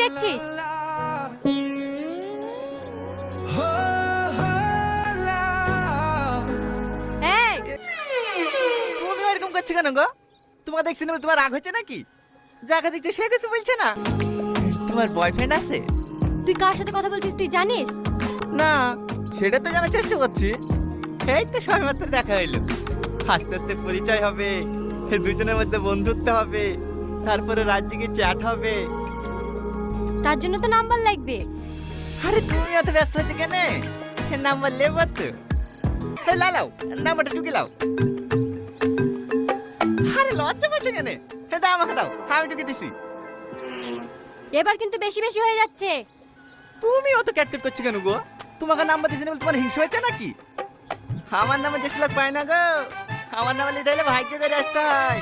দেখছিস? এই, তুমি এরকম করছো কেন গো? তোমাকে দেখছি না, তোমার রাগ হয়েছে নাকি? যাকে দেখছে সে কিছু বলছে না। তোমার বয়ফ্রেন্ড আছে? তুই কার সাথে কথা বলছিস তুই জানিস? না, সেটা তো জানার চেষ্টা করছি। এই তো সবেমাত্র দেখা হইলো, আস্তে আস্তে পরিচয় হবে, দুজনের মধ্যে বন্ধুত্ব হবে, তারপরে রাজ্যে চ্যাট হবে। তার জন্য তো নাম্বার লাগবে। আরে তুমি এত ব্যস্ত হচ্ছে কেন? নাম্বার লেবো তো। হে লাও, নাম্বারটা টুকে লাও। আরে লজ্জা পাচ্ছ কেন? হে দাও, আমাকে দাও, আমি টুকে দিছি। এবার কিন্তু বেশি বেশি হয়ে যাচ্ছে। তুমি অত ক্যাটকেট করছো কেন গো? তোমাকে নাম্বার দিছি না বলে তোমার হিংসা হয়েছে নাকি? আমার নামে যে লোক পায় না গো, আমার নামে লিখে দিলে ভাগ্য করে আসতে হয়।